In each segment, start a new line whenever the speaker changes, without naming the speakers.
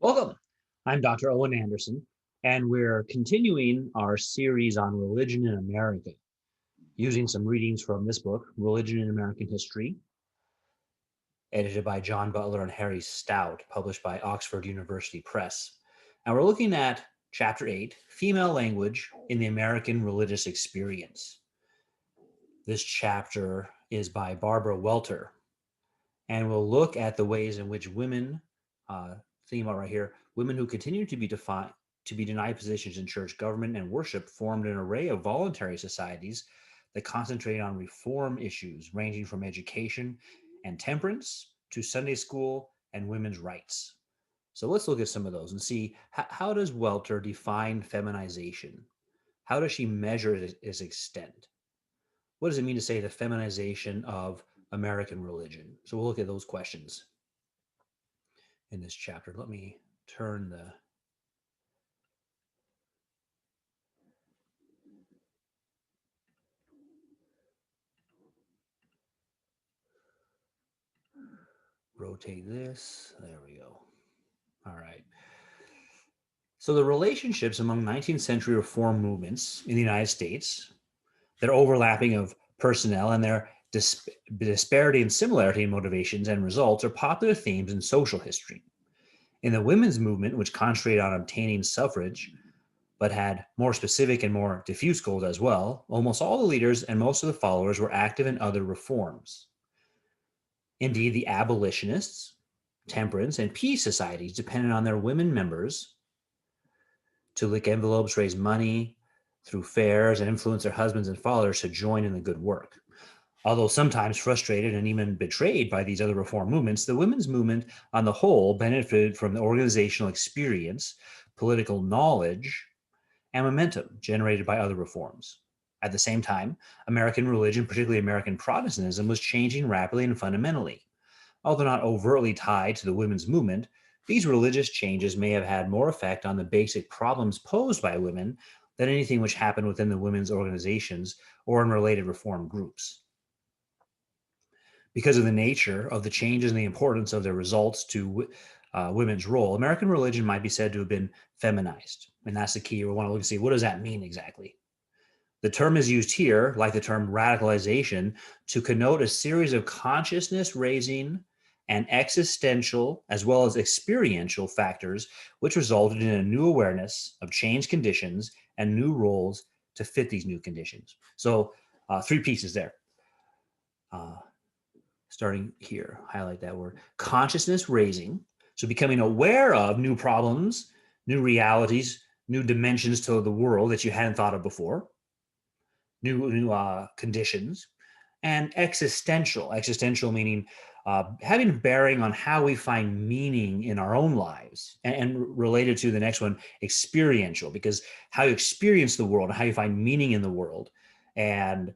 Welcome. I'm Dr. Owen Anderson, and we're continuing our series on religion in America, using some readings from this book, Religion in American History, edited by John Butler and Harry Stout, published by Oxford University Press. And we're looking at Chapter 8, Female Language in the American Religious Experience. This chapter is by Barbara Welter, and we'll look at the ways in which women, theme right here, women who continue to be denied positions in church government and worship formed an array of voluntary societies that concentrate on reform issues ranging from education and temperance to Sunday school and women's rights. So let's look at some of those and see how does Welter define feminization? How does she measure its extent? What does it mean to say the feminization of American religion? So we'll look at those questions in this chapter. Let me turn the rotate this. There we go. All right. So the relationships among 19th century reform movements in the United States, their overlapping of personnel and their disparity and similarity in motivations and results are popular themes in social history. In the women's movement, which concentrated on obtaining suffrage, but had more specific and more diffuse goals as well, almost all the leaders and most of the followers were active in other reforms. Indeed, the abolitionists, temperance, and peace societies depended on their women members to lick envelopes, raise money through fairs, and influence their husbands and fathers to join in the good work. Although sometimes frustrated and even betrayed by these other reform movements, the women's movement on the whole benefited from the organizational experience, political knowledge, and momentum generated by other reforms. At the same time, American religion, particularly American Protestantism, was changing rapidly and fundamentally. Although not overtly tied to the women's movement, these religious changes may have had more effect on the basic problems posed by women than anything which happened within the women's organizations or in related reform groups. Because of the nature of the changes and the importance of their results to women's role, American religion might be said to have been feminized. And that's the key. We want to look and see, what does that mean exactly? The term is used here, like the term radicalization, to connote a series of consciousness raising and existential as well as experiential factors which resulted in a new awareness of changed conditions and new roles to fit these new conditions. So 3 pieces there. Starting here, highlight that word, consciousness raising. So becoming aware of new problems, new realities, new dimensions to the world that you hadn't thought of before, new conditions, and existential meaning having a bearing on how we find meaning in our own lives, and related to the next one, experiential, because how you experience the world and how you find meaning in the world, and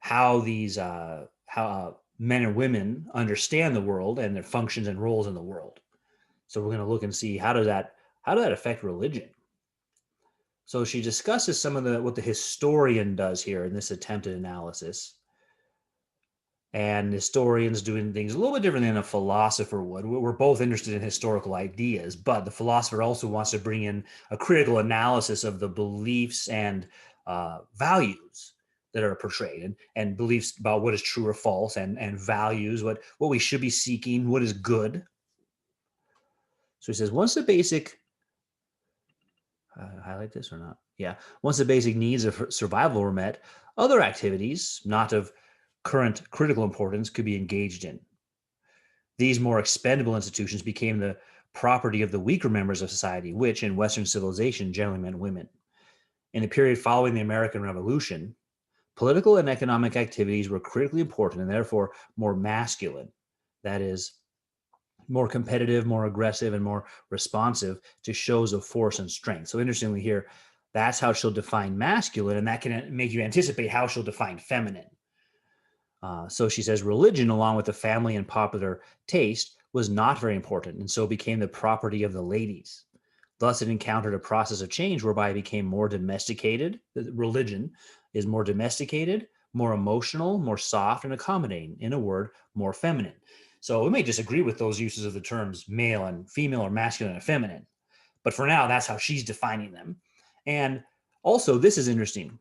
how these men and women understand the world and their functions and roles in the world. So we're going to look and see how does that affect religion. So she discusses some of what the historian does here in this attempted analysis. And historians doing things a little bit different than a philosopher would. We're both interested in historical ideas, but the philosopher also wants to bring in a critical analysis of the beliefs and values that are portrayed, and beliefs about what is true or false, and values, what we should be seeking, what is good. So he says, once the basic highlight this or not? Yeah. Once the basic needs of survival were met, other activities, not of current critical importance, could be engaged in. These more expendable institutions became the property of the weaker members of society, which in Western civilization generally meant women. In the period following the American Revolution, political and economic activities were critically important and therefore more masculine. That is, more competitive, more aggressive, and more responsive to shows of force and strength. So interestingly here, that's how she'll define masculine, and that can make you anticipate how she'll define feminine. So she says religion, along with the family and popular taste, was not very important, and so became the property of the ladies. Thus, it encountered a process of change whereby it became more domesticated. Religion is more domesticated, more emotional, more soft, and accommodating. In a word, more feminine. So we may disagree with those uses of the terms male and female or masculine and feminine, but for now, that's how she's defining them. And also, this is interesting.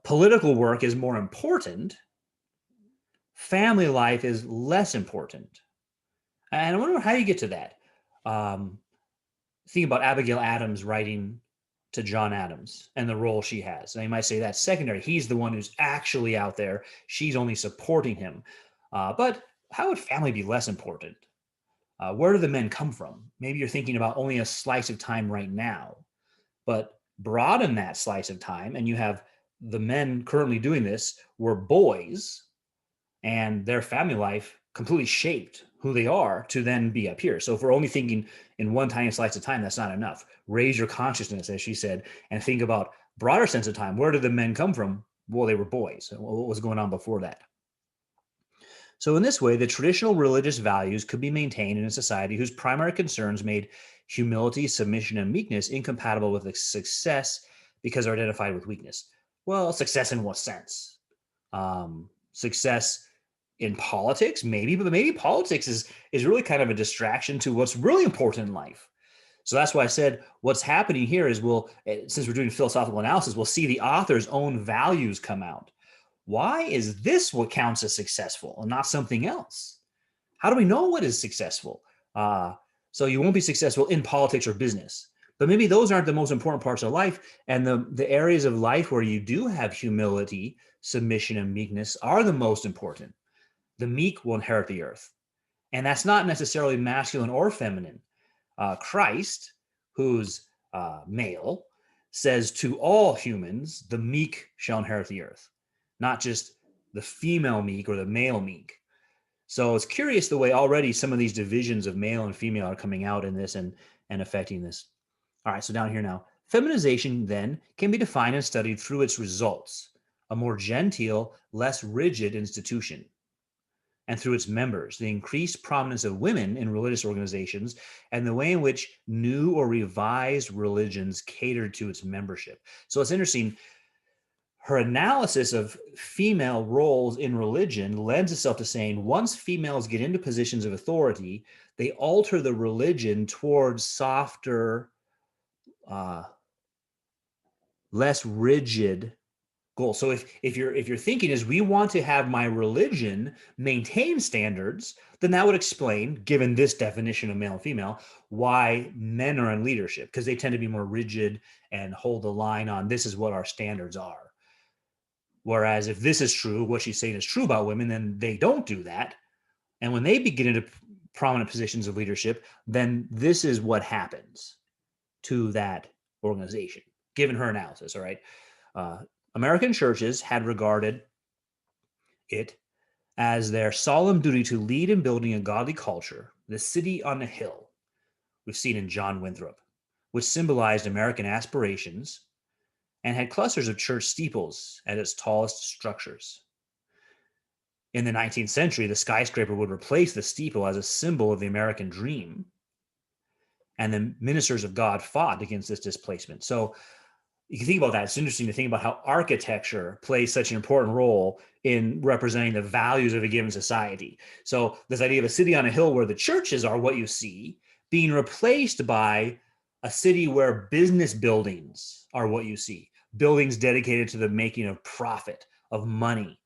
Political work is more important. Family life is less important. And I wonder how you get to that. Think about Abigail Adams writing to John Adams and the role she has. And you might say that's secondary. He's the one who's actually out there. She's only supporting him. But how would family be less important? Where do the men come from? Maybe you're thinking about only a slice of time right now, but broaden that slice of time, and you have the men currently doing this were boys, and their family life completely shaped who they are to then be up here. So if we're only thinking in one tiny slice of time, that's not enough. Raise your consciousness, as she said, and think about broader sense of time. Where did the men come from? Well, they were boys. What was going on before that? So in this way, the traditional religious values could be maintained in a society whose primary concerns made humility, submission, and meekness incompatible with success because they're identified with weakness. Well, success in what sense? Success in politics, maybe, but maybe politics is really kind of a distraction to what's really important in life. So that's why I said what's happening here is since we're doing philosophical analysis, we'll see the author's own values come out. Why is this what counts as successful and not something else? How do we know what is successful? So you won't be successful in politics or business, but maybe those aren't the most important parts of life. And the areas of life where you do have humility, submission, and meekness are the most important. The meek will inherit the earth. And that's not necessarily masculine or feminine. Christ, who's male, says to all humans, the meek shall inherit the earth, not just the female meek or the male meek. So it's curious the way already some of these divisions of male and female are coming out in this and affecting this. All right, so down here now. Feminization then can be defined and studied through its results, a more genteel, less rigid institution, and through its members, the increased prominence of women in religious organizations, and the way in which new or revised religions catered to its membership. So it's interesting. Her analysis of female roles in religion lends itself to saying once females get into positions of authority, they alter the religion towards softer, less rigid goal. So if your thinking is we want to have my religion maintain standards, then that would explain, given this definition of male and female, why men are in leadership, because they tend to be more rigid and hold the line on this is what our standards are. Whereas if this is true, what she's saying is true about women, then they don't do that. And when they begin into prominent positions of leadership, then this is what happens to that organization, given her analysis, all right? American churches had regarded it as their solemn duty to lead in building a godly culture, the city on the hill, we've seen in John Winthrop, which symbolized American aspirations and had clusters of church steeples at its tallest structures. In the 19th century, the skyscraper would replace the steeple as a symbol of the American dream, and the ministers of God fought against this displacement. So you can think about that. It's interesting to think about how architecture plays such an important role in representing the values of a given society. So this idea of a city on a hill where the churches are what you see being replaced by a city where business buildings are what you see, buildings dedicated to the making of profit, of money.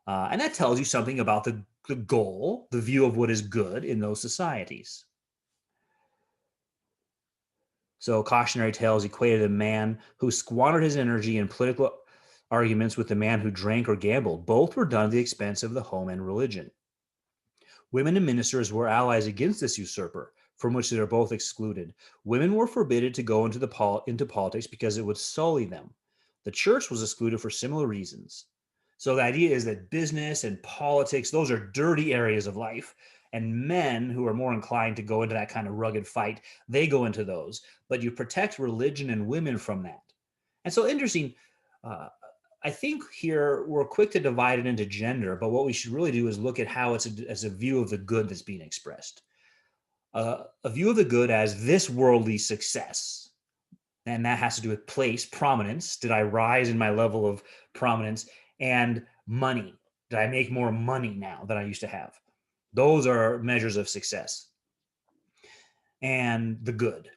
And that tells you something about the goal, the view of what is good in those societies. So cautionary tales equated a man who squandered his energy in political arguments with the man who drank or gambled. Both were done at the expense of the home and religion. Women and ministers were allies against this usurper, from which they were both excluded. Women were forbidden to go into politics because it would sully them. The church was excluded for similar reasons. So the idea is that business and politics, those are dirty areas of life. And men who are more inclined to go into that kind of rugged fight, they go into those. But you protect religion and women from that. And so interesting, I think here we're quick to divide it into gender, but what we should really do is look at how it's as a view of the good that's being expressed. A view of the good as this worldly success. And that has to do with place, prominence. Did I rise in my level of prominence? And money. Did I make more money now than I used to have? Those are measures of success and the good.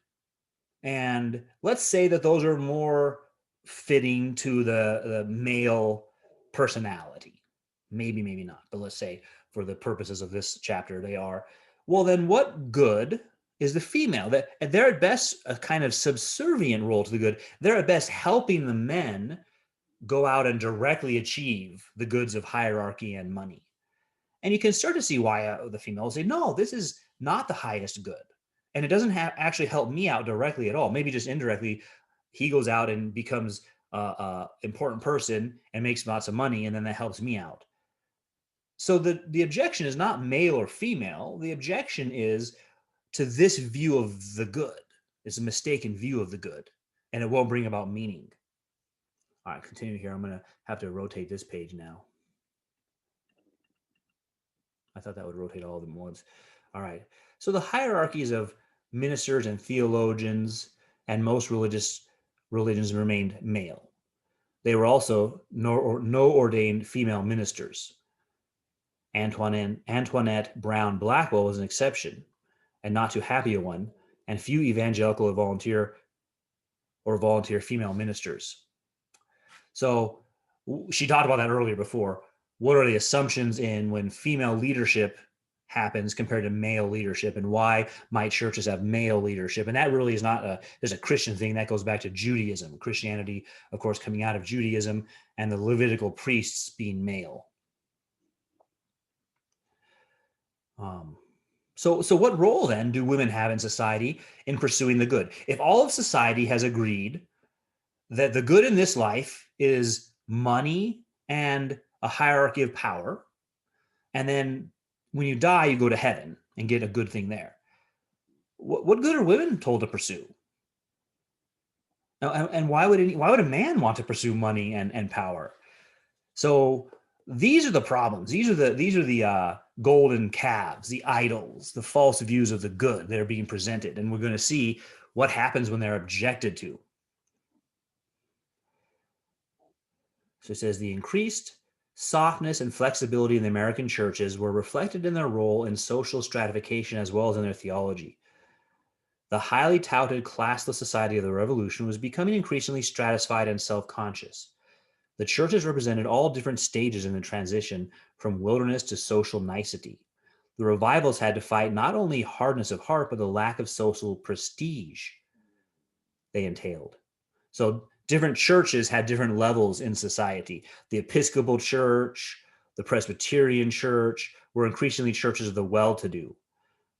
And let's say that those are more fitting to the male personality. Maybe, maybe not. But let's say for the purposes of this chapter, they are. Well, then what good is the female? That they're at best a kind of subservient role to the good. They're at best helping the men go out and directly achieve the goods of hierarchy and money. And you can start to see why the female will say, no, this is not the highest good. And it doesn't actually help me out directly at all. Maybe just indirectly, he goes out and becomes an important person and makes lots of money, and then that helps me out. So the objection is not male or female. The objection is to this view of the good. It's a mistaken view of the good, and it won't bring about meaning. All right, continue here. I'm going to have to rotate this page now. I thought that would rotate all of them once. All right. So the hierarchies of ministers and theologians and most religions remained male. They were also no ordained female ministers. Antoinette Brown Blackwell was an exception, and not too happy a one, and few evangelical or volunteer female ministers. So she talked about that earlier before. What are the assumptions in when female leadership happens compared to male leadership, and why might churches have male leadership? And that really is not there's a Christian thing that goes back to Judaism. Christianity, of course, coming out of Judaism, and the Levitical priests being male. So what role then do women have in society in pursuing the good? If all of society has agreed that the good in this life is money and a hierarchy of power, and then when you die, you go to heaven and get a good thing there, what good are women told to pursue? And why would a man want to pursue money and power? So these are the problems. These are the golden calves, the idols, the false views of the good that are being presented, and we're going to see what happens when they're objected to. So it says the increased softness and flexibility in the American churches were reflected in their role in social stratification as well as in their theology. The highly touted classless society of the Revolution was becoming increasingly stratified and self-conscious. The churches represented all different stages in the transition from wilderness to social nicety. The revivals had to fight not only hardness of heart, but the lack of social prestige they entailed. So different churches had different levels in society. The Episcopal Church, the Presbyterian Church were increasingly churches of the well-to-do.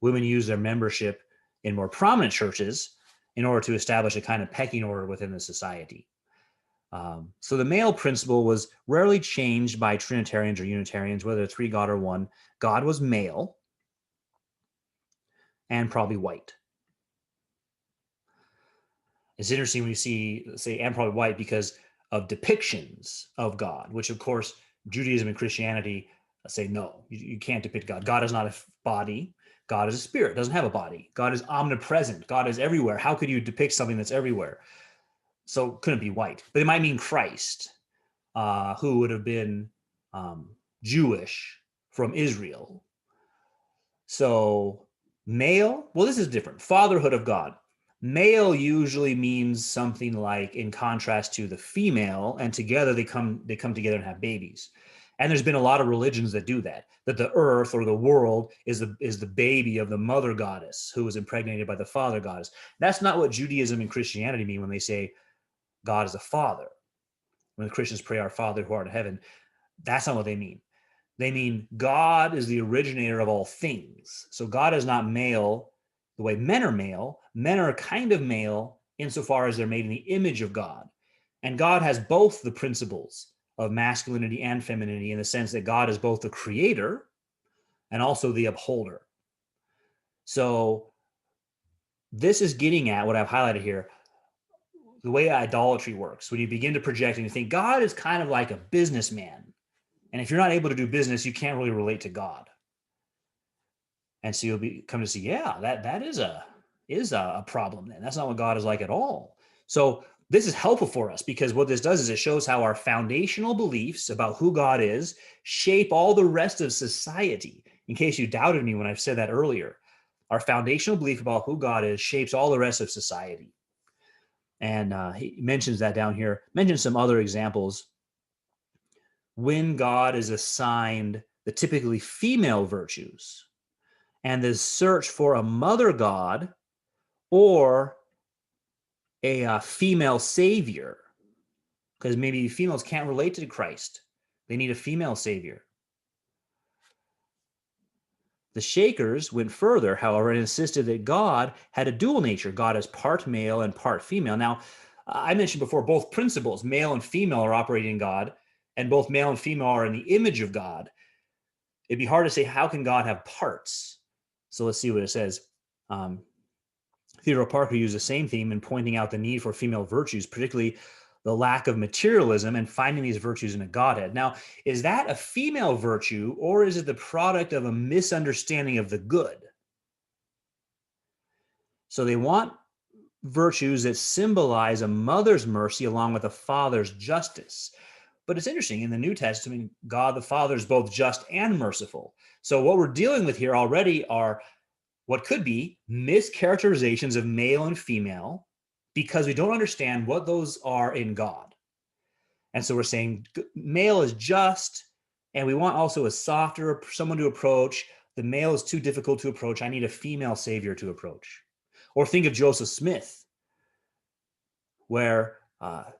Women used their membership in more prominent churches in order to establish a kind of pecking order within the society. So the male principle was rarely changed by Trinitarians or Unitarians, whether three God or one. God was male and probably white. It's interesting when you say, and probably white, because of depictions of God, which of course Judaism and Christianity say, no, you can't depict God. God is not a body. God is a spirit, doesn't have a body. God is omnipresent. God is everywhere. How could you depict something that's everywhere? So couldn't be white, but it might mean Christ, who would have been Jewish from Israel. So male, well, this is different. Fatherhood of God. Male usually means something like in contrast to the female, and together they come together and have babies. And there's been a lot of religions that do that the earth or the world is the baby of the mother goddess who was impregnated by the father goddess. That's not what Judaism and Christianity mean when they say God is a father. When the Christians pray, our Father who art in heaven, that's not what they mean. They mean God is the originator of all things. So God is not male the way men are male. Men are kind of male insofar as they're made in the image of God. And God has both the principles of masculinity and femininity in the sense that God is both the creator and also the upholder. So this is getting at what I've highlighted here, the way idolatry works. When you begin to project and you think God is kind of like a businessman, and if you're not able to do business, you can't really relate to God. And so you'll come to see, yeah, that is a problem then. That's not what God is like at all. So this is helpful for us because what this does is it shows how our foundational beliefs about who God is shape all the rest of society. In case you doubted me when I've said that earlier, our foundational belief about who God is shapes all the rest of society. And he mentions that down here, mentions some other examples. When God is assigned the typically female virtues and the search for a mother God or a female savior, because maybe females can't relate to Christ. They need a female savior. The Shakers went further, however, and insisted that God had a dual nature. God is part male and part female. Now, I mentioned before, both principles, male and female, are operating in God, and both male and female are in the image of God. It'd be hard to say, how can God have parts? So let's see what it says. Theodore Parker used the same theme in pointing out the need for female virtues, particularly the lack of materialism and finding these virtues in a Godhead. Now, is that a female virtue or is it the product of a misunderstanding of the good? So they want virtues that symbolize a mother's mercy along with a father's justice. But it's interesting, in the New Testament, God the Father is both just and merciful. So what we're dealing with here already are what could be mischaracterizations of male and female because we don't understand what those are in God. And so we're saying male is just, and we want also a softer someone to approach. The male is too difficult to approach. I need a female savior to approach. Or think of Joseph Smith, where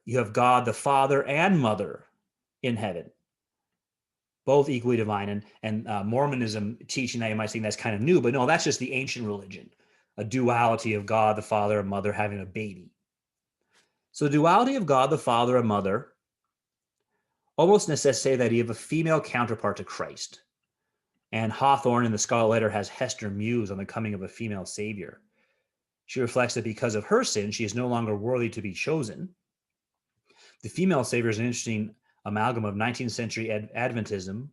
you have God the Father and Mother in heaven, both equally divine. And Mormonism teaching that, you might think that's kind of new, but no, that's just the ancient religion, a duality of God the Father and Mother having a baby. So the duality of God the Father and Mother almost necessitates that he have a female counterpart to Christ. And Hawthorne in the Scarlet Letter has Hester muse on the coming of a female savior. She reflects that because of her sin, she is no longer worthy to be chosen. The female savior is an interesting amalgam of 19th century Adventism,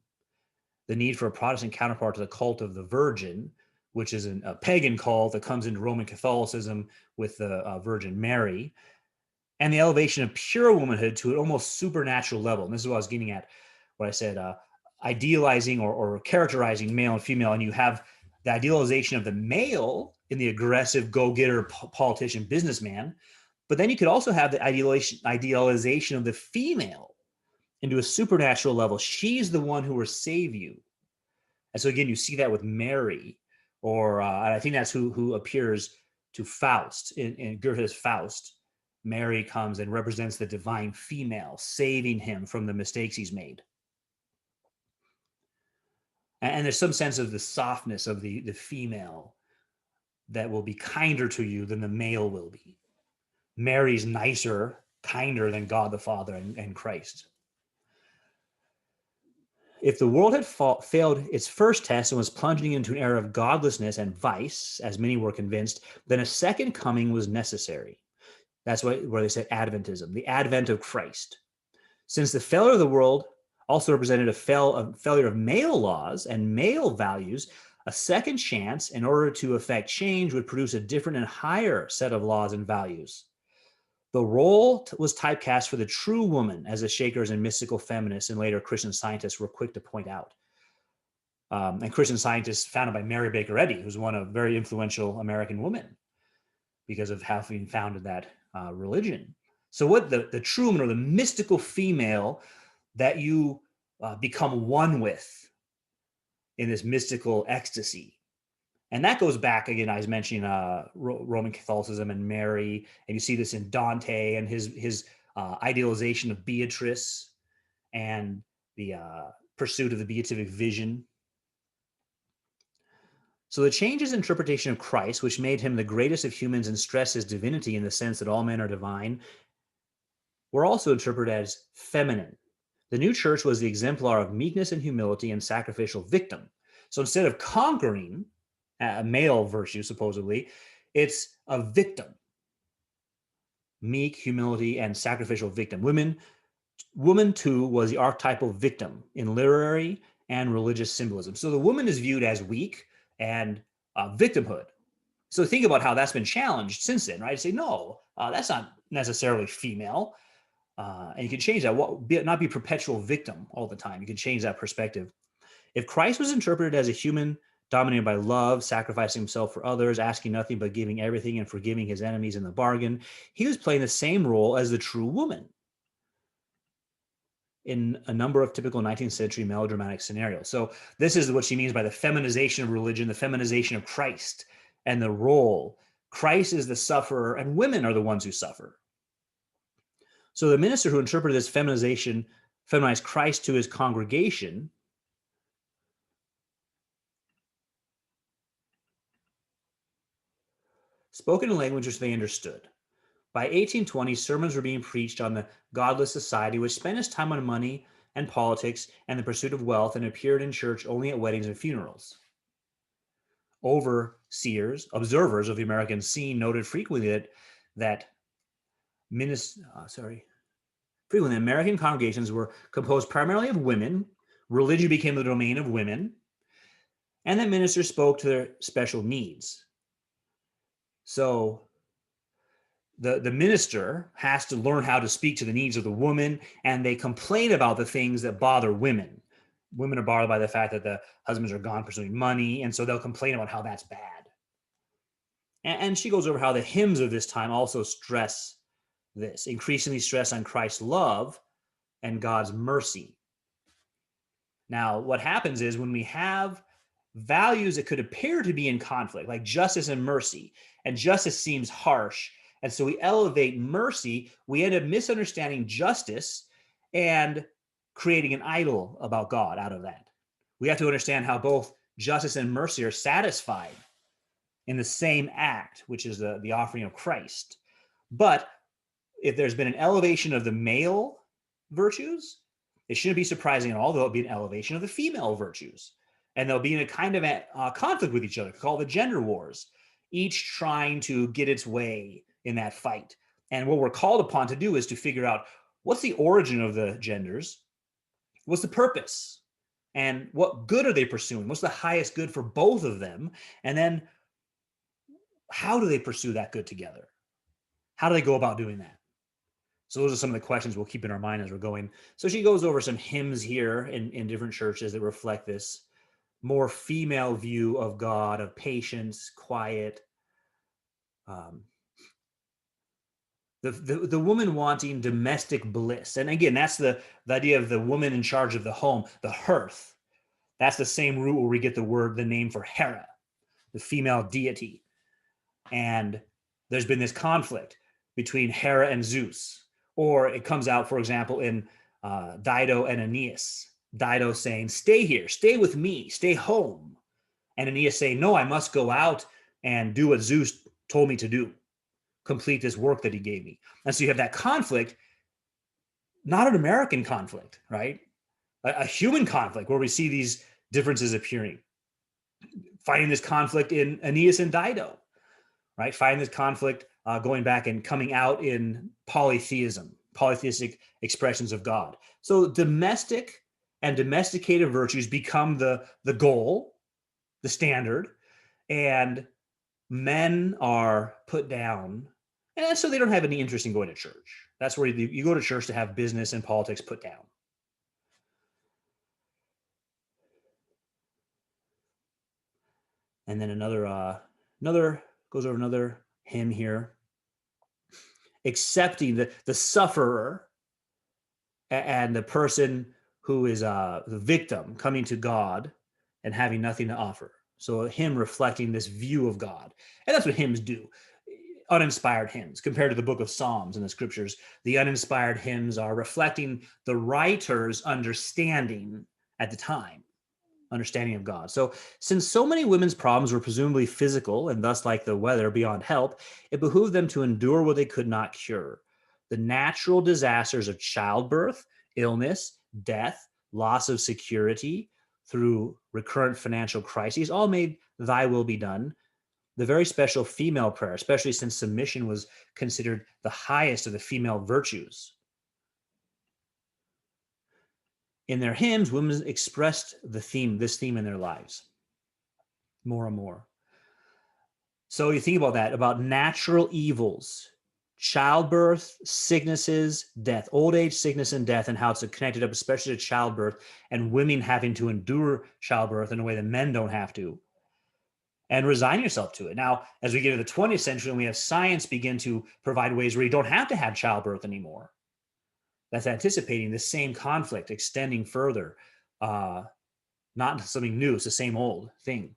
the need for a Protestant counterpart to the cult of the Virgin, which is a pagan cult that comes into Roman Catholicism with the Virgin Mary, and the elevation of pure womanhood to an almost supernatural level. And this is what I was getting at, what I said, idealizing or characterizing male and female, and you have the idealization of the male in the aggressive go-getter politician businessman, but then you could also have the idealization of the female into a supernatural level. She's the one who will save you. And so again, you see that with Mary, or I think that's who appears to Faust in Goethe's Faust. Mary comes and represents the divine female, saving him from the mistakes he's made. And there's some sense of the softness of the female that will be kinder to you than the male will be. Mary's nicer, kinder than God the Father and Christ. If the world had failed its first test and was plunging into an era of godlessness and vice, as many were convinced, then a second coming was necessary. That's where they said Adventism, the advent of Christ. Since the failure of the world also represented a failure of male laws and male values, a second chance in order to effect change would produce a different and higher set of laws and values. The role was typecast for the true woman, as the Shakers and mystical feminists and later Christian scientists were quick to point out. And Christian scientists founded by Mary Baker Eddy, who's one of very influential American women because of having founded that religion. So what the true woman or the mystical female that you become one with in this mystical ecstasy. And that goes back, again, I was mentioning Roman Catholicism and Mary, and you see this in Dante and his idealization of Beatrice and the pursuit of the beatific vision. So the changes in interpretation of Christ, which made him the greatest of humans and stressed his divinity in the sense that all men are divine, were also interpreted as feminine. The new church was the exemplar of meekness and humility and sacrificial victim. So instead of conquering a male virtue, supposedly, it's a victim. Meek, humility, and sacrificial victim. Woman too was the archetypal victim in literary and religious symbolism. So the woman is viewed as weak and victimhood. So think about how that's been challenged since then, right? Say, no, that's not necessarily female. And you can change that, not be a perpetual victim all the time. You can change that perspective. If Christ was interpreted as a human dominated by love, sacrificing himself for others, asking nothing but giving everything and forgiving his enemies in the bargain, he was playing the same role as the true woman in a number of typical 19th century melodramatic scenarios. So this is what she means by the feminization of religion, the feminization of Christ, and the role. Christ is the sufferer, and women are the ones who suffer. So the minister who interpreted this feminized Christ to his congregation, spoke in a language which they understood. By 1820, sermons were being preached on the godless society which spent its time on money and politics and the pursuit of wealth and appeared in church only at weddings and funerals. Observers of the American scene noted frequently that American congregations were composed primarily of women, religion became the domain of women, and that ministers spoke to their special needs. So the minister has to learn how to speak to the needs of the woman, and they complain about the things that bother women. Women are bothered by the fact that the husbands are gone pursuing money, and so they'll complain about how that's bad. And she goes over how the hymns of this time also stress this, increasingly stress on Christ's love and God's mercy. Now, what happens is when we have values that could appear to be in conflict, like justice and mercy, and justice seems harsh, and so we elevate mercy, we end up misunderstanding justice and creating an idol about God out of that. We have to understand how both justice and mercy are satisfied in the same act, which is the offering of Christ. But if there's been an elevation of the male virtues, it shouldn't be surprising at all, there'll be an elevation of the female virtues. And they'll be in a kind of conflict with each other, called the gender wars, each trying to get its way in that fight. And what we're called upon to do is to figure out what's the origin of the genders, what's the purpose, and what good are they pursuing? What's the highest good for both of them? And then how do they pursue that good together? How do they go about doing that? So those are some of the questions we'll keep in our mind as we're going. So she goes over some hymns here in different churches that reflect this more female view of God, of patience, quiet. The woman wanting domestic bliss. And again, that's the idea of the woman in charge of the home, the hearth. That's the same root where we get the name for Hera, the female deity. And there's been this conflict between Hera and Zeus. Or it comes out, for example, in Dido and Aeneas. Dido saying, stay here, stay with me, stay home. And Aeneas saying, no, I must go out and do what Zeus told me to do, complete this work that he gave me. And so you have that conflict, not an American conflict, right? A human conflict where we see these differences appearing. Finding this conflict in Aeneas and Dido, right? Finding this conflict going back and coming out in polytheism, polytheistic expressions of God. So domestic and domesticated virtues become the goal, the standard, and men are put down. And so they don't have any interest in going to church. That's where you go to church to have business and politics put down. And then another goes over another hymn here, accepting the sufferer and the person who is the victim coming to God and having nothing to offer. So a hymn reflecting this view of God. And that's what hymns do. Uninspired hymns compared to the book of Psalms in the scriptures. The uninspired hymns are reflecting the writer's understanding at the time, understanding of God. So since so many women's problems were presumably physical and thus like the weather beyond help, it behooved them to endure what they could not cure. The natural disasters of childbirth, illness, death, loss of security through recurrent financial crises all made thy will be done. The very special female prayer, especially since submission was considered the highest of the female virtues. In their hymns, women expressed this theme in their lives more and more. So you think about that, about natural evils childbirth, sicknesses, death, old age, sickness, and death, and how it's connected up, especially to childbirth and women having to endure childbirth in a way that men don't have to, and resign yourself to it. Now, as we get into the 20th century and we have science begin to provide ways where you don't have to have childbirth anymore, that's anticipating the same conflict extending further, not something new, it's the same old thing.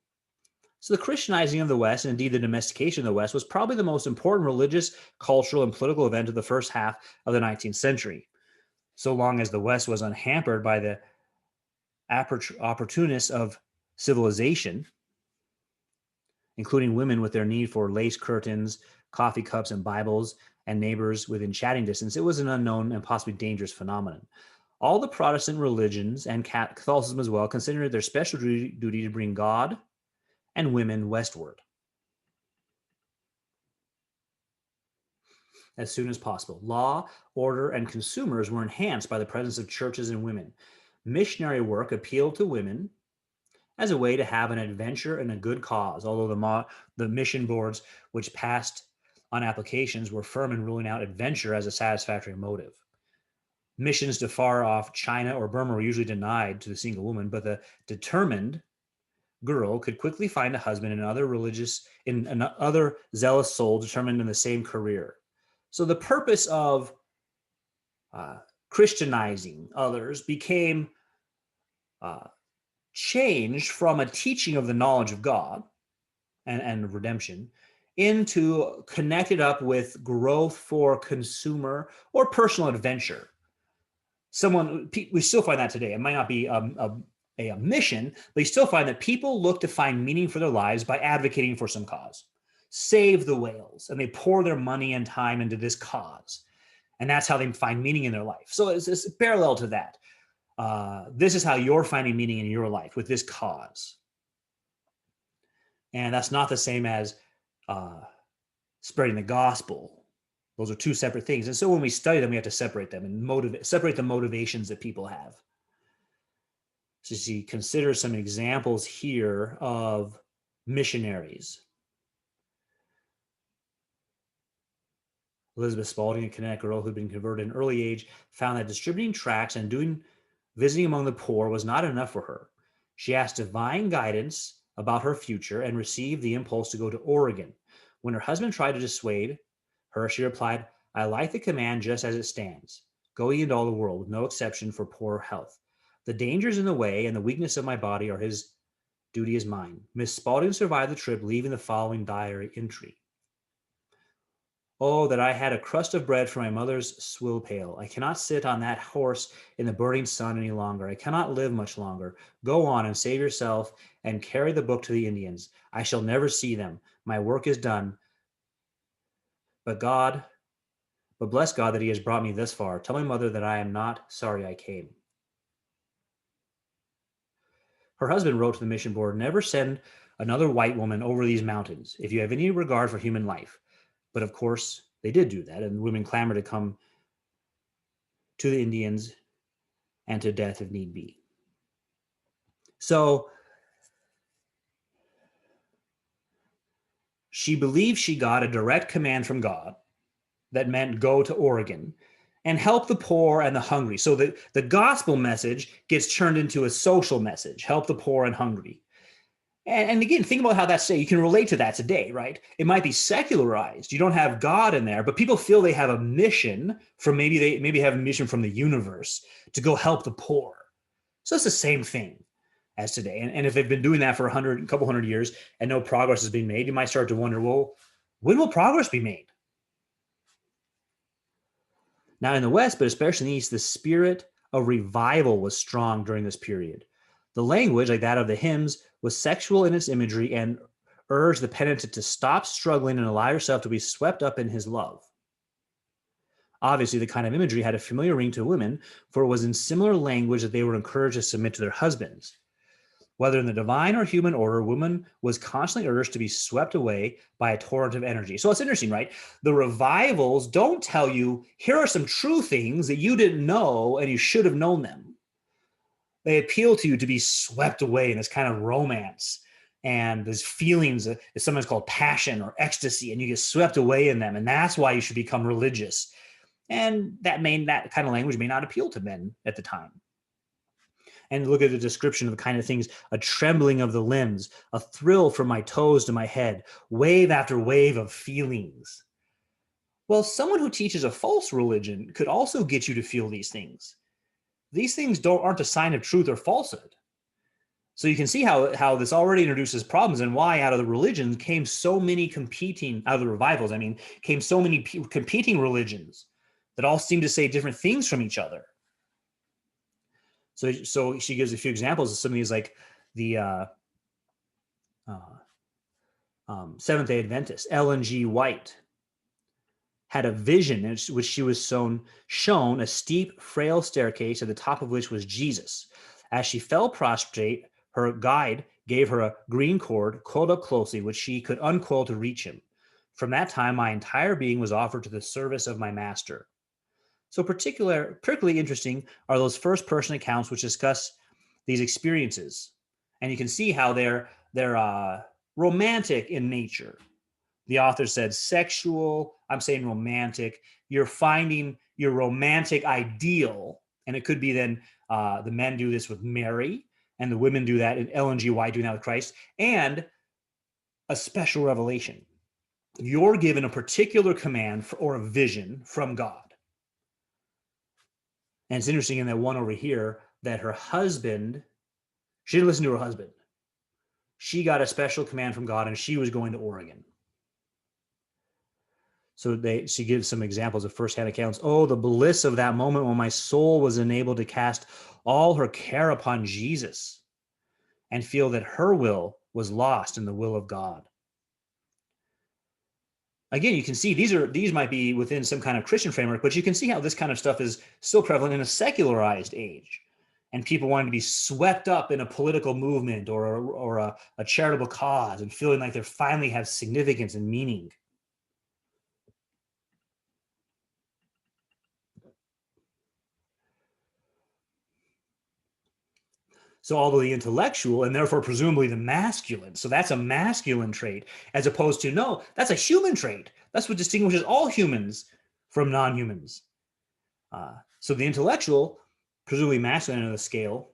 So the Christianizing of the West, and indeed the domestication of the West, was probably the most important religious, cultural, and political event of the first half of the 19th century. So long as the West was unhampered by the opportunists of civilization, including women with their need for lace curtains, coffee cups, and Bibles, and neighbors within chatting distance, it was an unknown and possibly dangerous phenomenon. All the Protestant religions, and Catholicism as well, considered it their special duty to bring God and women westward as soon as possible. Law, order, and consumers were enhanced by the presence of churches and women. Missionary work appealed to women as a way to have an adventure and a good cause, although the mission boards which passed on applications were firm in ruling out adventure as a satisfactory motive. Missions to far off China or Burma were usually denied to the single woman, but the determined girl could quickly find a husband in another zealous soul determined in the same career. So the purpose of Christianizing others became changed from a teaching of the knowledge of God and redemption into connected up with growth for consumer or personal adventure. We still find that today. It might not be a mission, but you still find that people look to find meaning for their lives by advocating for some cause. Save the whales, and they pour their money and time into this cause. And that's how they find meaning in their life. So it's parallel to that. This is how you're finding meaning in your life, with this cause. And that's not the same as spreading the gospel. Those are two separate things. And so when we study them, we have to separate them and separate the motivations that people have. So you consider some examples here of missionaries. Elizabeth Spaulding, a Connecticut girl who'd been converted at an early age, found that distributing tracts and visiting among the poor was not enough for her. She asked divine guidance about her future and received the impulse to go to Oregon. When her husband tried to dissuade her, she replied, "I like the command just as it stands. Go ye into all the world, with no exception for poor health. The dangers in the way and the weakness of my body are his duty is mine." Miss Spaulding survived the trip, leaving the following diary entry. "Oh, that I had a crust of bread from my mother's swill pail. I cannot sit on that horse in the burning sun any longer. I cannot live much longer. Go on and save yourself and carry the book to the Indians. I shall never see them. My work is done. But bless God that he has brought me this far. Tell my mother that I am not sorry I came." Her husband wrote to the mission board, "Never send another white woman over these mountains if you have any regard for human life." But of course, they did do that, and women clamored to come to the Indians and to death if need be. So she believed she got a direct command from God that meant go to Oregon and help the poor and the hungry. So the gospel message gets turned into a social message, help the poor and hungry. And again, think about how that's today. You can relate to that today, right? It might be secularized. You don't have God in there, but people feel they have a mission from maybe have a mission from the universe to go help the poor. So it's the same thing as today. And if they've been doing that for a couple hundred years and no progress has been made, you might start to wonder, well, when will progress be made? Now in the West, but especially in the East, the spirit of revival was strong during this period. The language, like that of the hymns, was sexual in its imagery and urged the penitent to stop struggling and allow yourself to be swept up in his love. Obviously, the kind of imagery had a familiar ring to women, for it was in similar language that they were encouraged to submit to their husbands. Whether in the divine or human order, woman was constantly urged to be swept away by a torrent of energy. So it's interesting, right? The revivals don't tell you, here are some true things that you didn't know and you should have known them. They appeal to you to be swept away in this kind of romance and these feelings is sometimes called passion or ecstasy, and you get swept away in them, and that's why you should become religious. And that kind of language may not appeal to men at the time. And look at the description of the kind of things: a trembling of the limbs, a thrill from my toes to my head, wave after wave of feelings. Well, someone who teaches a false religion could also get you to feel these things. These things aren't a sign of truth or falsehood. So you can see how this already introduces problems, and why out of the religions came so many competing, out of the revivals, I mean, came so many competing religions that all seem to say different things from each other. So she gives a few examples of some of these, like the Seventh-day Adventist, Ellen G. White, had a vision in which she was shown a steep, frail staircase at the top of which was Jesus. As she fell prostrate, her guide gave her a green cord coiled up closely, which she could uncoil to reach him. From that time, my entire being was offered to the service of my master. So particularly interesting are those first-person accounts which discuss these experiences. And you can see how they're romantic in nature. The author said sexual, I'm saying romantic. You're finding your romantic ideal, and it could be then the men do this with Mary, and the women do that, and Ellen G. White doing that with Christ, and a special revelation. You're given a particular command or a vision from God. And it's interesting in that one over here that her husband, she didn't listen to her husband. She got a special command from God, and she was going to Oregon. So she gives some examples of firsthand accounts. Oh, the bliss of that moment when my soul was enabled to cast all her care upon Jesus and feel that her will was lost in the will of God. Again, you can see these might be within some kind of Christian framework, but you can see how this kind of stuff is still prevalent in a secularized age. And people wanting to be swept up in a political movement or a charitable cause and feeling like they finally have significance and meaning. So although the intellectual, and therefore presumably the masculine, so that's a masculine trait, as opposed to, no, that's a human trait. That's what distinguishes all humans from non-humans. So the intellectual, presumably masculine on the scale.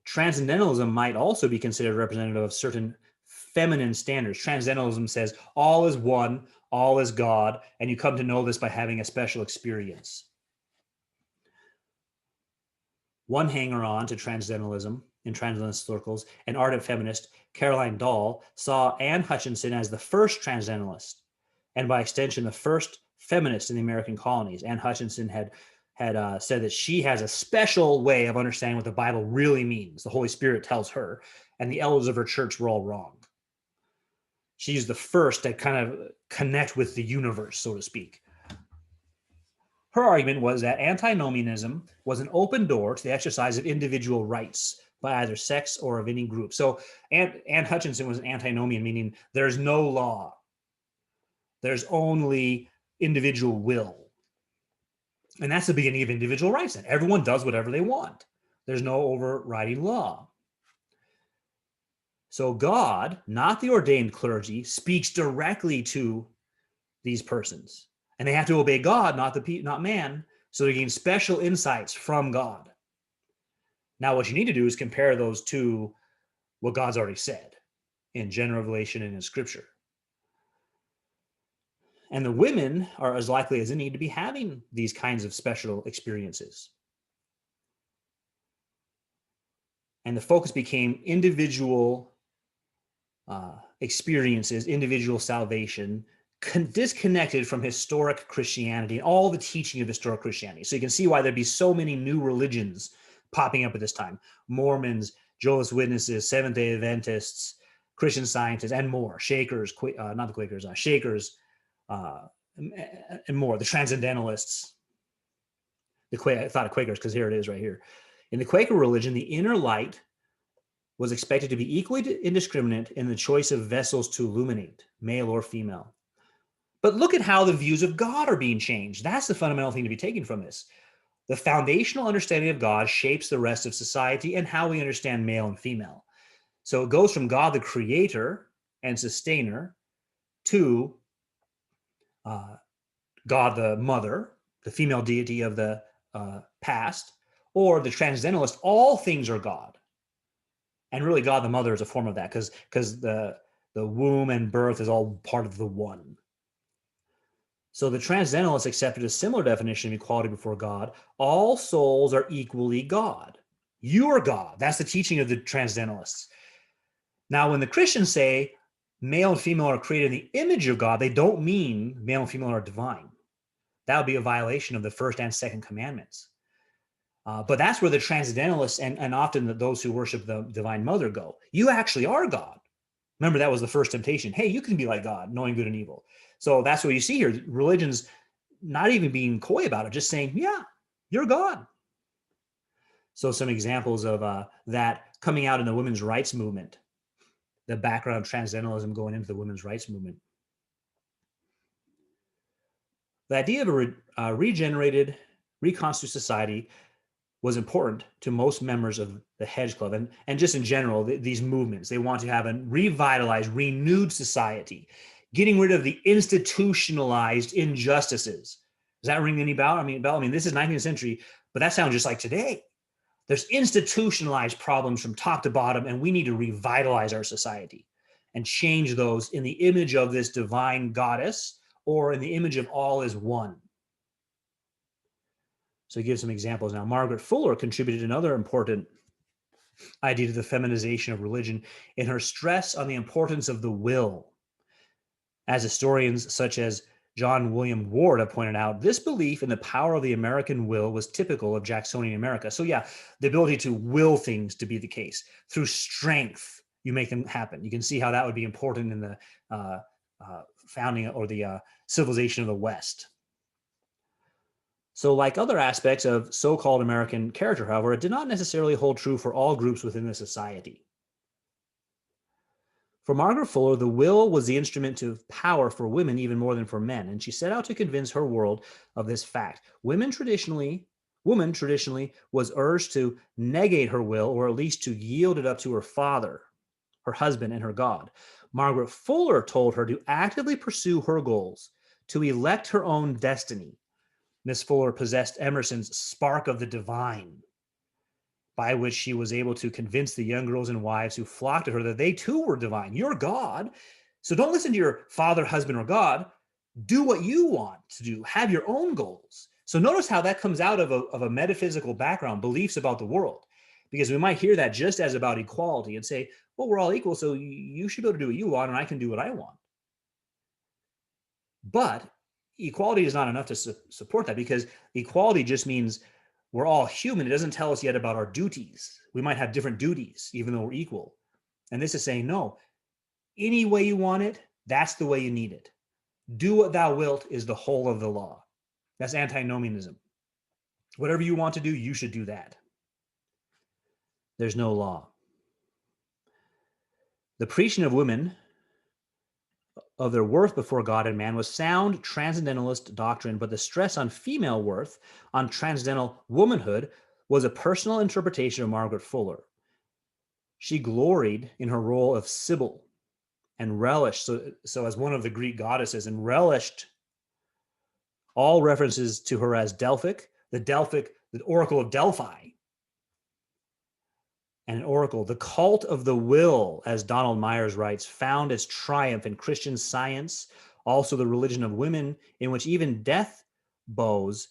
Transcendentalism might also be considered representative of certain feminine standards. Transcendentalism says all is one, all is God, and you come to know this by having a special experience. One hanger-on to transcendentalism in transcendentalist circles, an ardent feminist, Caroline Dahl, saw Anne Hutchinson as the first transcendentalist, and by extension, the first feminist in the American colonies. Anne Hutchinson had said that she has a special way of understanding what the Bible really means. The Holy Spirit tells her, and the elders of her church were all wrong. She's the first to kind of connect with the universe, so to speak. Her argument was that antinomianism was an open door to the exercise of individual rights by either sex or of any group. So Anne Hutchinson was an antinomian, meaning there's no law. There's only individual will. And that's the beginning of individual rights. And everyone does whatever they want. There's no overriding law. So God, not the ordained clergy, speaks directly to these persons. And they have to obey God, not man, so they gain special insights from God. Now, what you need to do is compare those to what God's already said in general revelation and in Scripture. And the women are as likely as any to be having these kinds of special experiences. And the focus became individual experiences, individual salvation, disconnected from historic Christianity and all the teaching of historic Christianity. So you can see why there'd be so many new religions popping up at this time. Mormons, Jehovah's Witnesses, Seventh-day Adventists, Christian Scientists, and more. Shakers, not the Quakers, Shakers, and more. The Transcendentalists. I thought of Quakers because here it is right here. In the Quaker religion, the inner light was expected to be equally indiscriminate in the choice of vessels to illuminate, male or female. But look at how the views of God are being changed. That's the fundamental thing to be taken from this. The foundational understanding of God shapes the rest of society and how we understand male and female. So it goes from God the creator and sustainer to God the mother, the female deity of the past, or the transcendentalist, all things are God. And really God the mother is a form of that because the womb and birth is all part of the one. So the transcendentalists accepted a similar definition of equality before God. All souls are equally God. You are God. That's the teaching of the transcendentalists. Now, when the Christians say male and female are created in the image of God, they don't mean male and female are divine. That would be a violation of the first and second commandments. But that's where the transcendentalists and often those who worship the divine mother go. You actually are God. Remember, that was the first temptation. Hey, you can be like God, knowing good and evil. So that's what you see here. Religion's not even being coy about it, just saying, yeah, you're God. So some examples of that coming out in the women's rights movement, the background of transcendentalism going into the women's rights movement. The idea of a regenerated, reconstituted society was important to most members of the Hedge Club and just in general, these movements. They want to have a revitalized, renewed society, getting rid of the institutionalized injustices. Does that ring any bell? I mean, this is 19th century, but that sounds just like today. There's institutionalized problems from top to bottom, and we need to revitalize our society and change those in the image of this divine goddess or in the image of all as one. So he gives some examples now. Margaret Fuller contributed another important idea to the feminization of religion in her stress on the importance of the will. As historians such as John William Ward have pointed out, this belief in the power of the American will was typical of Jacksonian America. So yeah, the ability to will things to be the case. Through strength, you make them happen. You can see how that would be important in the founding or the civilization of the West. So like other aspects of so-called American character, however, it did not necessarily hold true for all groups within the society. For Margaret Fuller, the will was the instrument of power for women even more than for men, and she set out to convince her world of this fact. Woman traditionally was urged to negate her will, or at least to yield it up to her father, her husband, and her God. Margaret Fuller told her to actively pursue her goals, to elect her own destiny. Miss Fuller possessed Emerson's spark of the divine, by which she was able to convince the young girls and wives who flocked to her that they too were divine. You're God. So don't listen to your father, husband, or God. Do what you want to do. Have your own goals. So notice how that comes out of a metaphysical background, beliefs about the world. Because we might hear that just as about equality and say, well, we're all equal, so you should be able to do what you want and I can do what I want. But equality is not enough to support that, because equality just means we're all human. It doesn't tell us yet about our duties. We might have different duties, even though we're equal. And this is saying, no, any way you want it, that's the way you need it. Do what thou wilt is the whole of the law. That's antinomianism. Whatever you want to do, you should do that. There's no law. The preaching of women of their worth before God and man was sound transcendentalist doctrine, but the stress on female worth, on transcendental womanhood, was a personal interpretation of Margaret Fuller. She gloried in her role of Sibyl and relished, so as one of the Greek goddesses, and relished all references to her as Delphic, the Oracle of Delphi, and an oracle. The cult of the will, as Donald Myers writes, found its triumph in Christian Science, also the religion of women, in which even death bows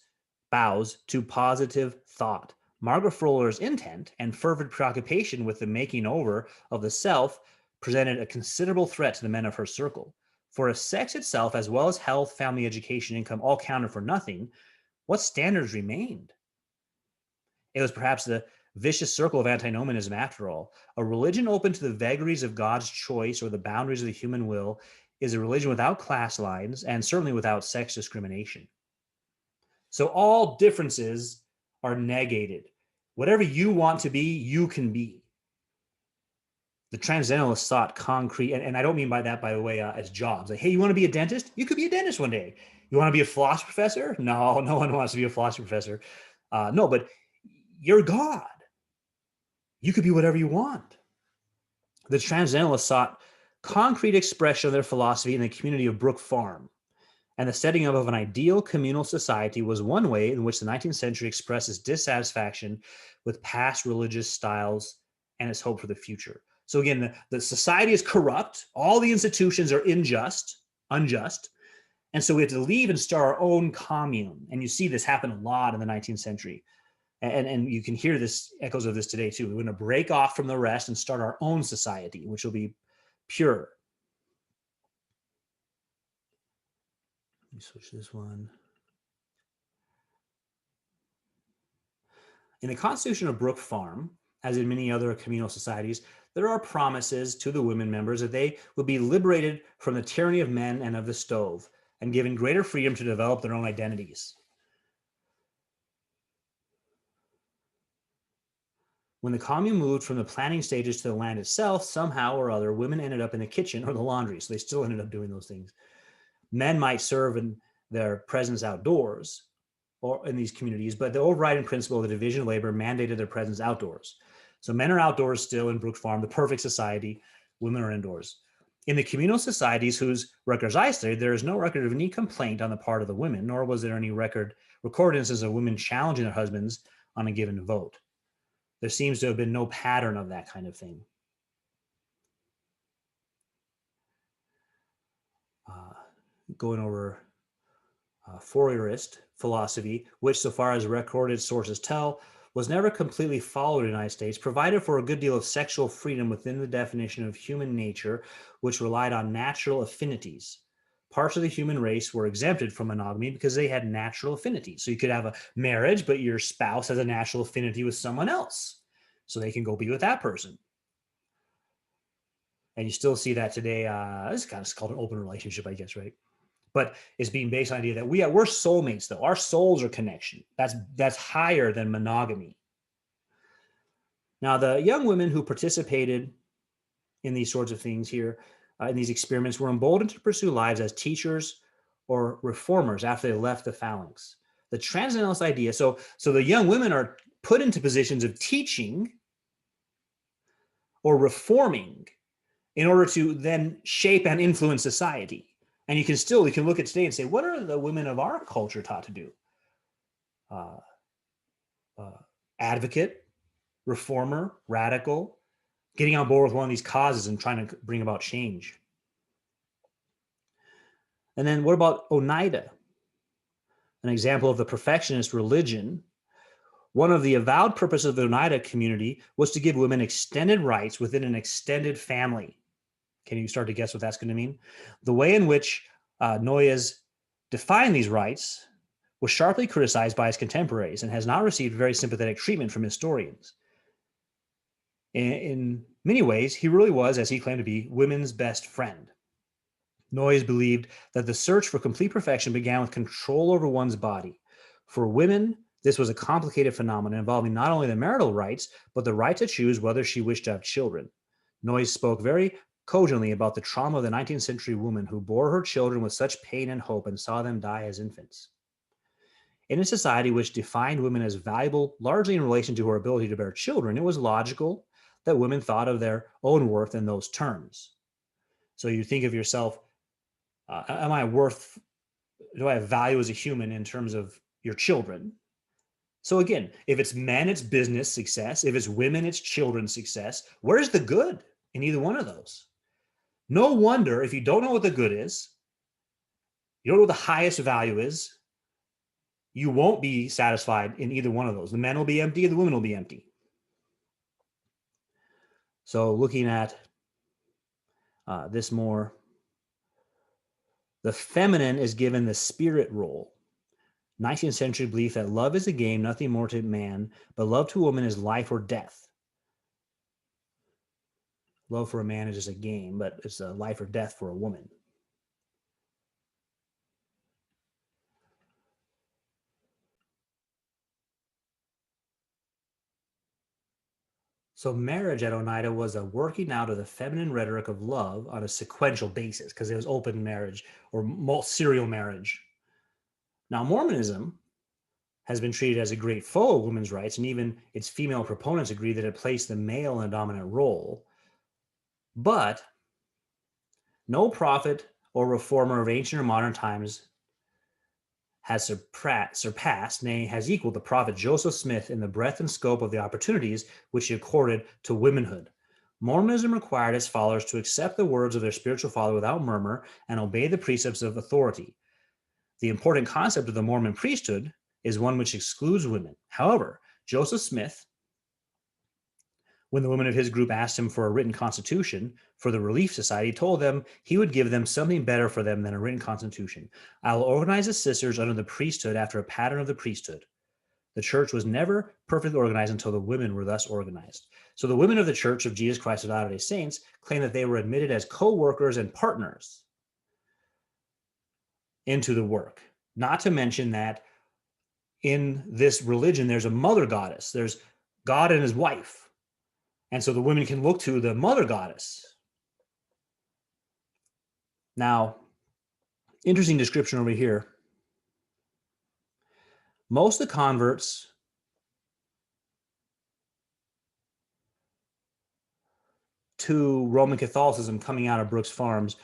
to positive thought. Margaret Fuller's intent and fervent preoccupation with the making over of the self presented a considerable threat to the men of her circle. For if sex itself, as well as health, family, education, income, all counted for nothing, what standards remained? It was perhaps the vicious circle of antinomianism after all. A religion open to the vagaries of God's choice or the boundaries of the human will is a religion without class lines and certainly without sex discrimination. So all differences are negated. Whatever you want to be, you can be. The transcendentalists sought concrete, and I don't mean by that, by the way, as jobs. Like, hey, you want to be a dentist? You could be a dentist one day. You want to be a philosophy professor? No, no one wants to be a philosophy professor. No, but you're God. You could be whatever you want. The Transcendentalists sought concrete expression of their philosophy in the community of Brook Farm, and the setting up of an ideal communal society was one way in which the 19th century expressed its dissatisfaction with past religious styles and its hope for the future. So again, the society is corrupt. All the institutions are unjust. And so we have to leave and start our own commune. And you see this happen a lot in the 19th century. And you can hear this echoes of this today too. We're going to break off from the rest and start our own society, which will be pure. Let me switch this one. In the Constitution of Brook Farm, as in many other communal societies, there are promises to the women members that they would be liberated from the tyranny of men and of the stove, and given greater freedom to develop their own identities. When the commune moved from the planning stages to the land itself, somehow or other, women ended up in the kitchen or the laundry, so they still ended up doing those things. Men might serve in their presence outdoors or in these communities, but the overriding principle of the division of labor mandated their presence outdoors. So men are outdoors still in Brook Farm, the perfect society. Women are indoors. In the communal societies whose records I studied, there is no record of any complaint on the part of the women, nor was there any recorded instances of women challenging their husbands on a given vote. There seems to have been no pattern of that kind of thing. Going over Fourierist philosophy, which, so far as recorded sources tell, was never completely followed in the United States, provided for a good deal of sexual freedom within the definition of human nature, which relied on natural affinities. Parts of the human race were exempted from monogamy because they had natural affinities. So you could have a marriage, but your spouse has a natural affinity with someone else. So they can go be with that person. And you still see that today. This is kind of called an open relationship, I guess, right? But it's being based on the idea that we're soulmates, though. Our souls are connection. That's higher than monogamy. Now, the young women who participated in these sorts of things here, in these experiments, were emboldened to pursue lives as teachers or reformers after they left the phalanx. The transcendentalist idea, so the young women are put into positions of teaching or reforming in order to then shape and influence society. And you can look at today and say, what are the women of our culture taught to do? Advocate, reformer, radical, getting on board with one of these causes and trying to bring about change. And then what about Oneida? An example of the perfectionist religion. One of the avowed purposes of the Oneida community was to give women extended rights within an extended family. Can you start to guess what that's going to mean? The way in which Noyes defined these rights was sharply criticized by his contemporaries and has not received very sympathetic treatment from historians. In many ways, he really was, as he claimed to be, women's best friend. Noyes believed that the search for complete perfection began with control over one's body. For women, this was a complicated phenomenon involving not only the marital rights, but the right to choose whether she wished to have children. Noyes spoke very cogently about the trauma of the 19th century woman who bore her children with such pain and hope and saw them die as infants. In a society which defined women as valuable largely in relation to her ability to bear children, it was logical that women thought of their own worth in those terms. So you think of yourself, do I have value as a human in terms of your children? So again, if it's men, it's business success. If it's women, it's children's success. Where's the good in either one of those? No wonder if you don't know what the good is, you don't know what the highest value is, you won't be satisfied in either one of those. The men will be empty and the women will be empty. So looking at this more, the feminine is given the spirit role. 19th century belief that love is a game, nothing more to man, but love to a woman is life or death. Love for a man is just a game, but it's a life or death for a woman. So marriage at Oneida was a working out of the feminine rhetoric of love on a sequential basis, because it was open marriage or serial marriage. Now, Mormonism has been treated as a great foe of women's rights, and even its female proponents agree that it placed the male in a dominant role. But no prophet or reformer of ancient or modern times has surpassed, nay, has equaled the prophet Joseph Smith in the breadth and scope of the opportunities which he accorded to womanhood. Mormonism required its followers to accept the words of their spiritual father without murmur and obey the precepts of authority. The important concept of the Mormon priesthood is one which excludes women. However, Joseph Smith, when the women of his group asked him for a written constitution for the Relief Society, told them he would give them something better for them than a written constitution. I will organize the sisters under the priesthood after a pattern of the priesthood. The church was never perfectly organized until the women were thus organized. So the women of the Church of Jesus Christ of Latter-day Saints claim that they were admitted as co-workers and partners into the work. Not to mention that in this religion, there's a mother goddess. There's God and his wife. And so the women can look to the mother goddess. Now, interesting description over here. Most of the converts to Roman Catholicism coming out of Brooks Farms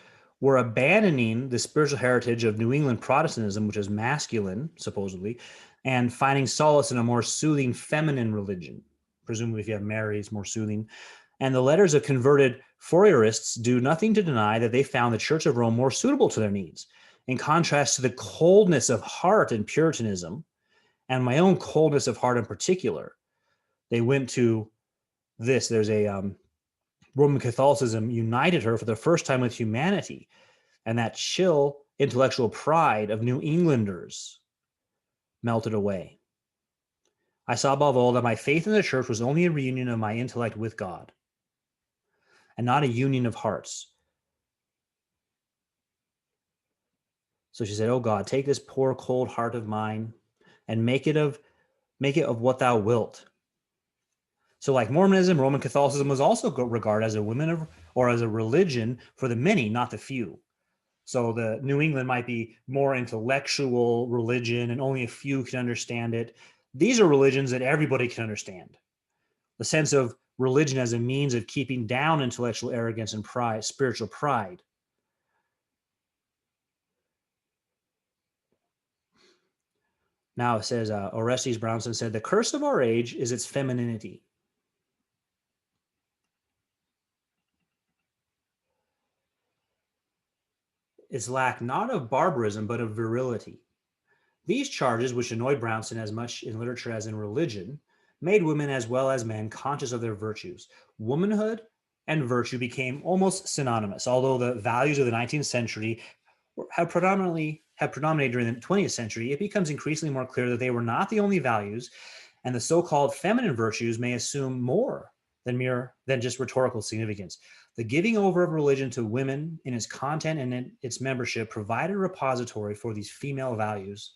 were abandoning the spiritual heritage of New England Protestantism, which is masculine, supposedly, and finding solace in a more soothing feminine religion. Presumably, if you have Mary, it's more soothing. And the letters of converted Fourierists do nothing to deny that they found the Church of Rome more suitable to their needs. In contrast to the coldness of heart in Puritanism, and my own coldness of heart in particular, they went to this. There's a Roman Catholicism united her for the first time with humanity, and that chill intellectual pride of New Englanders melted away. I saw above all that my faith in the church was only a reunion of my intellect with God, and not a union of hearts. So she said, "Oh God, take this poor cold heart of mine and make it of what thou wilt." So like Mormonism, Roman Catholicism was also regarded as a as a religion for the many, not the few. So the New England might be more intellectual religion and only a few can understand it. These are religions that everybody can understand. The sense of religion as a means of keeping down intellectual arrogance and pride, spiritual pride. Now it says, Orestes Brownson said, the curse of our age is its femininity. Its lack not of barbarism, but of virility. These charges, which annoyed Brownson as much in literature as in religion, made women as well as men conscious of their virtues. Womanhood and virtue became almost synonymous, although the values of the 19th century have predominated during the 20th century. It becomes increasingly more clear that they were not the only values, and the so-called feminine virtues may assume more than just rhetorical significance. The giving over of religion to women in its content and in its membership provided a repository for these female values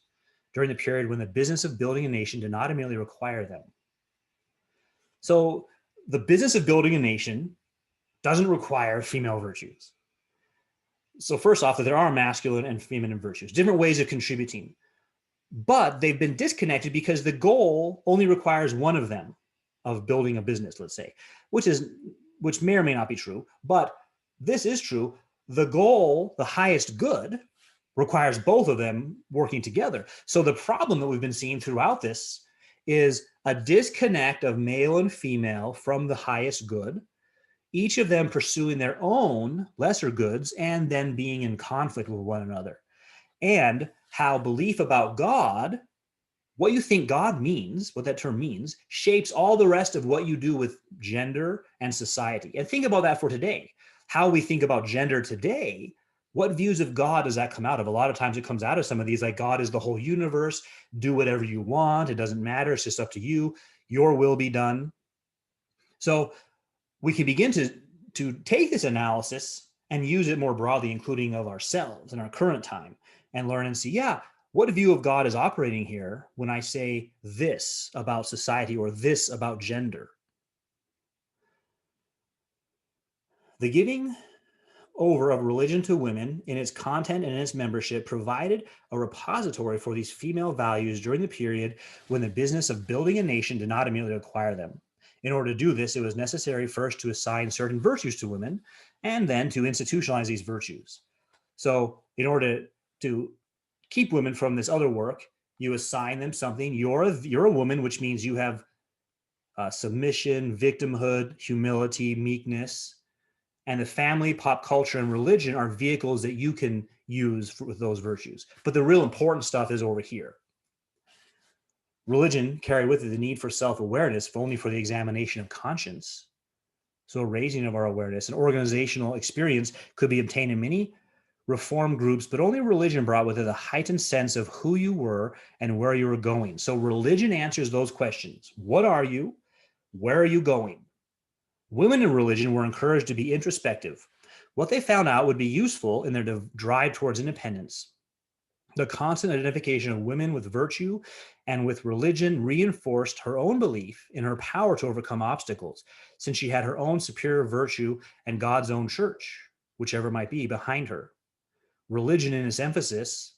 during the period when the business of building a nation did not immediately require them. So the business of building a nation doesn't require female virtues. So first off, that there are masculine and feminine virtues, different ways of contributing, but they've been disconnected because the goal only requires one of them, of building a business, let's say, which may or may not be true, but this is true. The goal, the highest good, requires both of them working together. So the problem that we've been seeing throughout this is a disconnect of male and female from the highest good, each of them pursuing their own lesser goods and then being in conflict with one another. And how belief about God, what you think God means, what that term means, shapes all the rest of what you do with gender and society. And think about that for today. How we think about gender today, what views of God does that come out of? A lot of times it comes out of some of these, like God is the whole universe, do whatever you want, it doesn't matter, it's just up to you, your will be done. So we can begin to take this analysis and use it more broadly, including of ourselves in our current time, and learn and see, yeah, what view of God is operating here when I say this about society or this about gender? The giving over of religion to women in its content and in its membership provided a repository for these female values during the period when the business of building a nation did not immediately acquire them. In order to do this, it was necessary first to assign certain virtues to women and then to institutionalize these virtues. So in order to keep women from this other work, you assign them something. You're a woman, which means you have submission, victimhood, humility, meekness. And the family, pop culture, and religion are vehicles that you can use with those virtues. But the real important stuff is over here. Religion carried with it the need for self-awareness, if only for the examination of conscience. So a raising of our awareness. An organizational experience could be obtained in many reform groups, but only religion brought with it a heightened sense of who you were and where you were going. So religion answers those questions. What are you? Where are you going? Women in religion were encouraged to be introspective. What they found out would be useful in their drive towards independence. The constant identification of women with virtue and with religion reinforced her own belief in her power to overcome obstacles, since she had her own superior virtue and God's own church, whichever might be, behind her. Religion, in its emphasis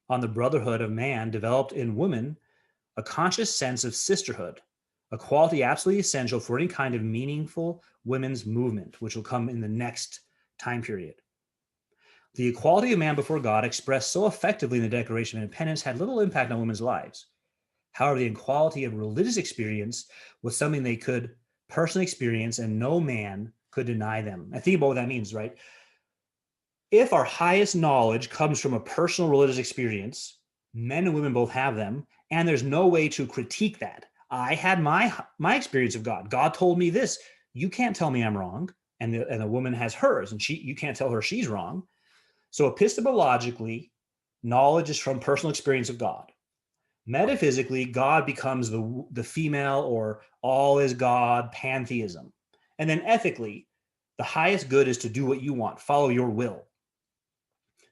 on the brotherhood of man, developed in women a conscious sense of sisterhood, a quality absolutely essential for any kind of meaningful women's movement, which will come in the next time period. The equality of man before God, expressed so effectively in the Declaration of Independence, had little impact on women's lives. However, the equality of religious experience was something they could personally experience, and no man could deny them. I think about what that means, right? If our highest knowledge comes from a personal religious experience, men and women both have them, and there's no way to critique that. I had my experience of God. God told me this. You can't tell me I'm wrong. And the woman has hers, and you can't tell her she's wrong. So epistemologically, knowledge is from personal experience of God. Metaphysically, God becomes the female or all is God pantheism. And then ethically, the highest good is to do what you want, follow your will.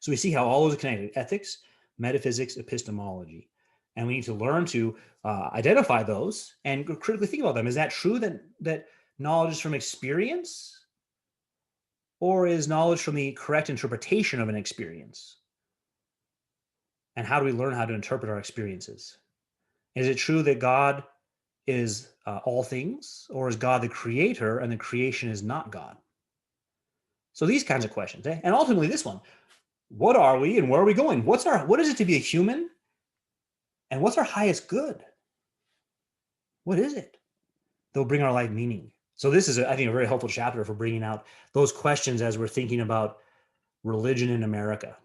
So we see how all those are connected: ethics, metaphysics, epistemology. And we need to learn to identify those and critically think about them. Is that true that knowledge is from experience? Or is knowledge from the correct interpretation of an experience? And how do we learn how to interpret our experiences? Is it true that God is all things, or is God the creator and the creation is not God? So these kinds of questions, and ultimately this one: what are we and where are we going? What is it to be a human? And what's our highest good? What is it that will bring our life meaning? So this is, I think, a very helpful chapter for bringing out those questions as we're thinking about religion in America.